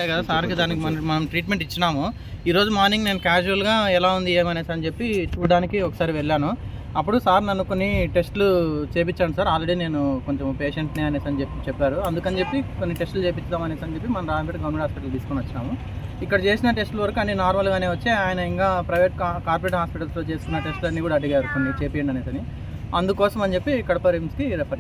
కదా సార్కి దానికి మనం ట్రీట్మెంట్ ఇచ్చినాము. ఈరోజు మార్నింగ్ నేను క్యాజువల్గా ఎలా ఉంది ఏమనేసి అని చెప్పి చూడడానికి ఒకసారి వెళ్ళాను. అప్పుడు సార్ నన్ను కొన్ని టెస్టులు చేయించాను సార్. ఆల్రెడీ నేను కొంచెం పేషెంట్ని అనేసి అని చెప్పారు. అందుకని చెప్పి కొన్ని టెస్టులు చేయించాం అనేసి అని చెప్పి మన రాంపేట గవర్నమెంట్ హాస్పిటల్ తీసుకొని వచ్చినాము. ఇక్కడ చేసిన టెస్టుల వరకు అన్ని నార్మల్గానే వచ్చి ఆయన ఇంకా ప్రైవేట్ కార్పొరేట్ హాస్పిటల్స్లో చేసుకున్న టెస్టులు అన్నీ కూడా అడిగారు కొన్ని చేపియండి అనేసి. అందుకోసం అని చెప్పి కడప రిమ్స్కి రెఫర్